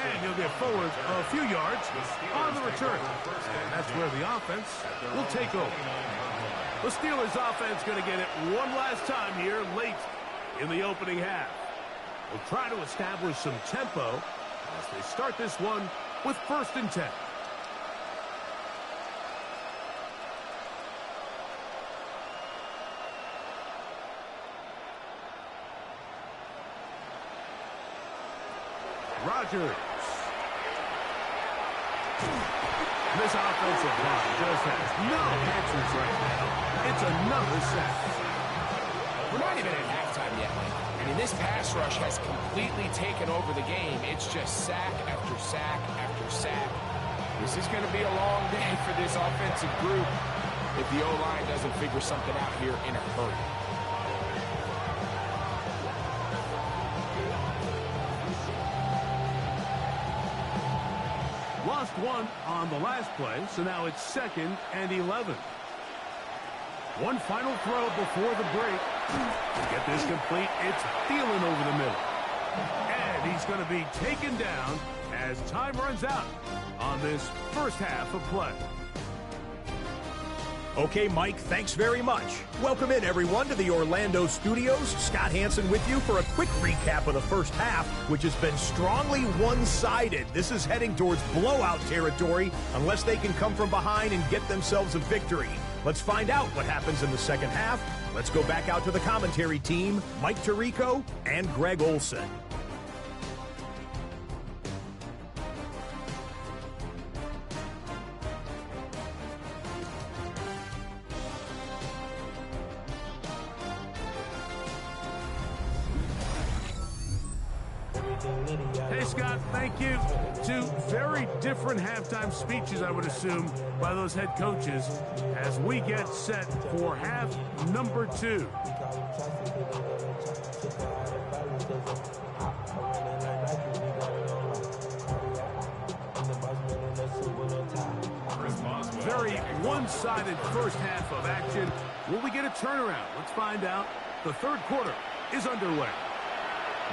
And he'll get forward a few yards on the return. And that's where the offense will take over. The Steelers offense going to get it one last time here late in the opening half. We'll try to establish some tempo as they start this one with 1st and 10. Rodgers. This offensive line just has no answers right now. It's another sack. We're not even at halftime yet, Mike. I mean, this pass rush has completely taken over the game. It's just sack after sack after sack. This is going to be a long day for this offensive group if the O-line doesn't figure something out here in a hurry. Lost one on the last play, so now it's 2nd and 11. One final throw before the break. To get this complete, it's Thielen over the middle. And he's going to be taken down as time runs out on this first half of play. Okay, Mike, thanks very much. Welcome in, everyone, to the Orlando studios. Scott Hansen with you for a quick recap of the first half, which has been strongly one-sided. This is heading towards blowout territory unless they can come from behind and get themselves a victory. Let's find out what happens in the second half. Let's go back out to the commentary team, Mike Tirico and Greg Olson. Hey, Scott, thank you. Two very different halftime speeches, I would assume, by those head coaches as we get set for half number 2. Very one-sided first half of action. Will we get a turnaround? Let's find out. The third quarter is underway.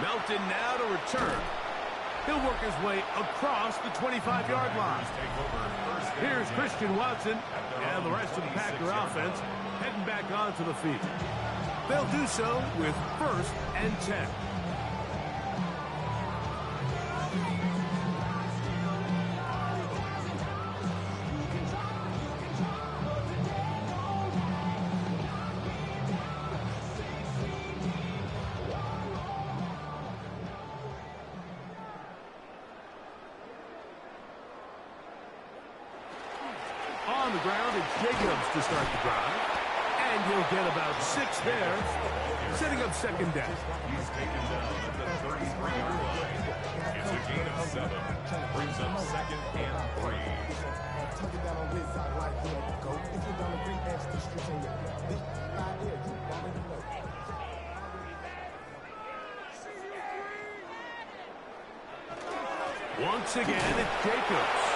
Melton now to return. He'll work his way across the 25-yard line. Here's Christian Watson and the rest of the Packer offense heading back onto the field. They'll do so with 1st and 10. the ground, it's Jacobs to start the drive. And he'll get about 6 there, setting up second down. He's taken down at the 33-yard line. It's a gain of 7. Brings up second and 3. Once again, it's Jacobs.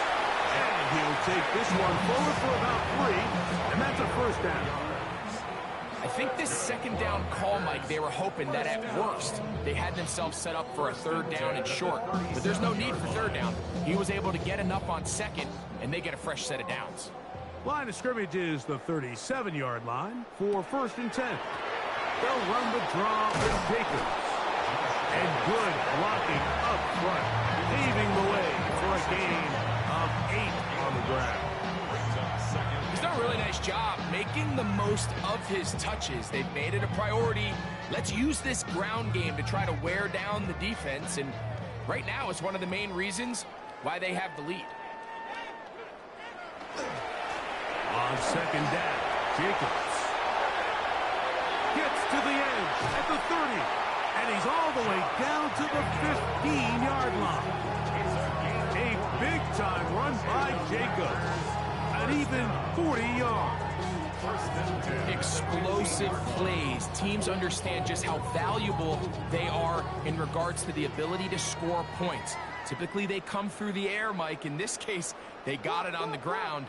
And he'll take this one forward for about 3, and that's a first down. I think this second down call, Mike, they were hoping that at worst they had themselves set up for a third down and short. But there's no need for third down. He was able to get enough on second, and they get a fresh set of downs. Line of scrimmage is the 37-yard line for first and 10. They'll run the draw with Jacobs. And good blocking up front, paving the way for a gain of 8 on the ground. He's done a really nice job making the most of his touches. They've made it a priority. Let's use this ground game to try to wear down the defense, and right now it's one of the main reasons why they have the lead. On second down, Jacobs gets to the edge at the 30, and he's all the way down to the 15-yard line. A big-time run by Jacobs. An even 40 yards. Explosive plays. Teams understand just how valuable they are in regards to the ability to score points. Typically, they come through the air, Mike. In this case, they got it on the ground.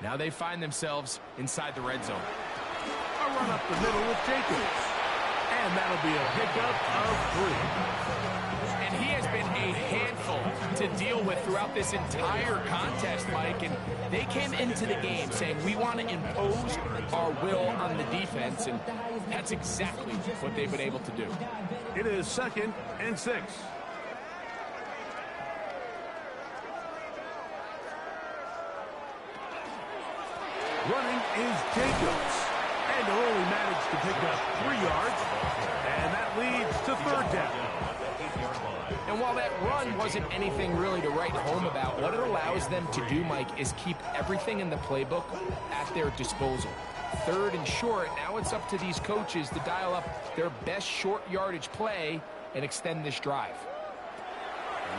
Now they find themselves inside the red zone. A run up the middle with Jacobs. And that'll be a pickup of 3. And he has been a handful to deal with throughout this entire contest, Mike. And they came into the game saying, we want to impose our will on the defense. And that's exactly what they've been able to do. It is second and 6. Running is Jacobs. And they'll only manage to pick up 3 yards. And that leads to third down. And while that run wasn't anything really to write home about, what it allows them to do, Mike, is keep everything in the playbook at their disposal. Third and short, now it's up to these coaches to dial up their best short yardage play and extend this drive.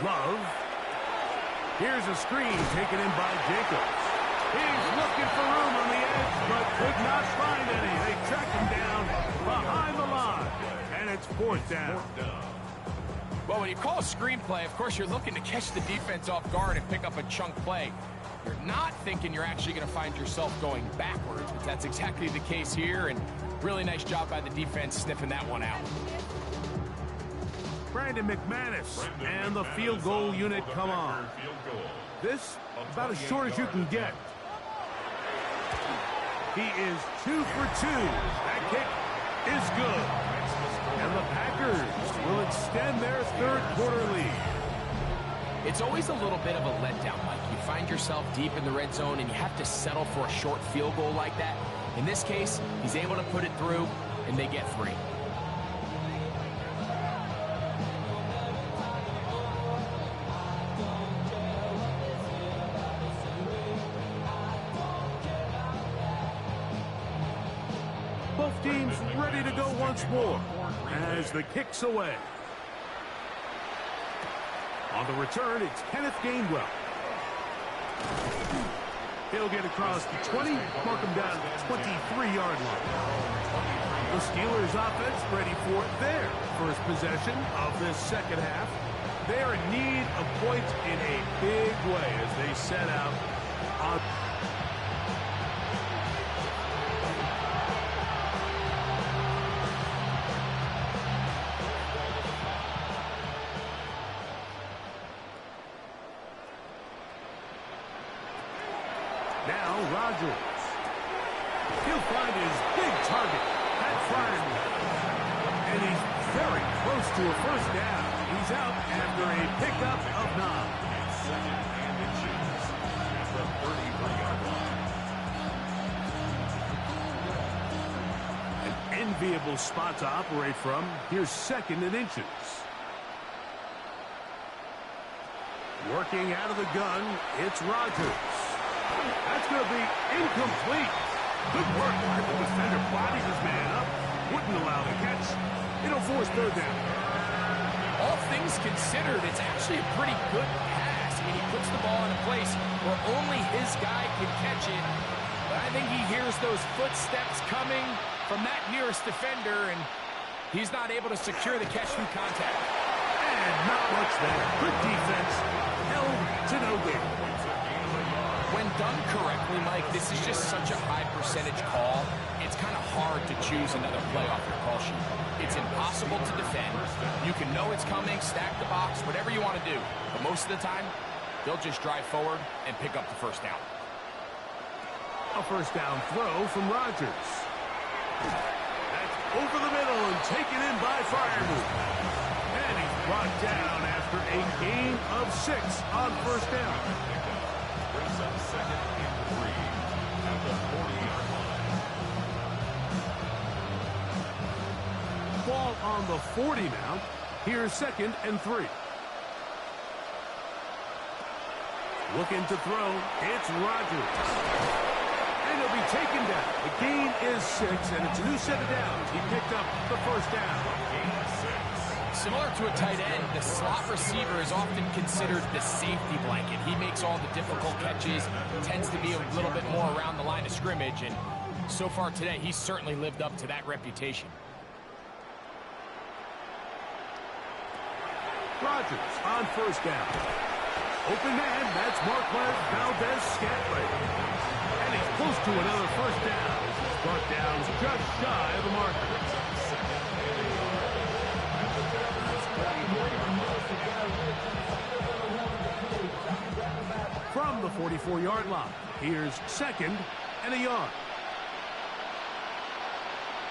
Love. Here's a screen taken in by Jacobs. He's looking for room on the edge, but could not find any. They track him down behind the line, and it's fourth down. Well, when you call a screenplay, of course, you're looking to catch the defense off guard and pick up a chunk play. You're not thinking you're actually going to find yourself going backwards, but that's exactly the case here, and really nice job by the defense sniffing that one out. Brandon McManus and the field goal unit come on. This about as short as you can get. He is 2 for 2. That kick is good. And the Packers will extend their third quarter lead. It's always a little bit of a letdown, Mike. You find yourself deep in the red zone and you have to settle for a short field goal like that. In this case, he's able to put it through, and they get 3. Both teams ready to go once more as the kick's away. On the return, it's Kenneth Gainwell. He'll get across the 20, mark him down at the 23-yard line. The Steelers offense ready for their first possession of this second half. They're in need of points in a big way as they set out on. Now Rodgers. He'll find his big target, Pat Fryermuth. And he's very close to a first down. He's out after a pickup of 9. Second and inches at the 33-yard line. An enviable spot to operate from. Here's second and inches. Working out of the gun, it's Rodgers. That's going to be incomplete. Good work. The defender bodies his man up. Wouldn't allow the catch. It'll force third down. All things considered, it's actually a pretty good pass. I mean, he puts the ball in a place where only his guy can catch it. But I think he hears those footsteps coming from that nearest defender, and he's not able to secure the catch through contact. And not much there. Good defense. Held to no gain. When done correctly, Mike, this is just such a high percentage call. It's kind of hard to choose another play off your call sheet. It's impossible to defend. You can know it's coming, stack the box, whatever you want to do. But most of the time, they'll just drive forward and pick up the first down. A first down throw from Rodgers. That's over the middle and taken in by Freiermuth. And he's brought down after a gain of 6 on first down. Brings up second and 3 at the 40-yard line. Ball on the 40 now. Here's second and 3. Looking to throw. It's Rodgers. And he'll be taken down. The gain is 6, and it's a new set of downs. He picked up the first down. Gain of 6. Similar to a tight end, the slot receiver is often considered the safety blanket. He makes all the difficult catches, tends to be a little bit more around the line of scrimmage, and so far today, he's certainly lived up to that reputation. Rodgers on first down. Open man, that's Marquez Valdez-Scantling. And he's close to another first down. He's brought down just shy of the marker. From the 44-yard line, here's second and a yard.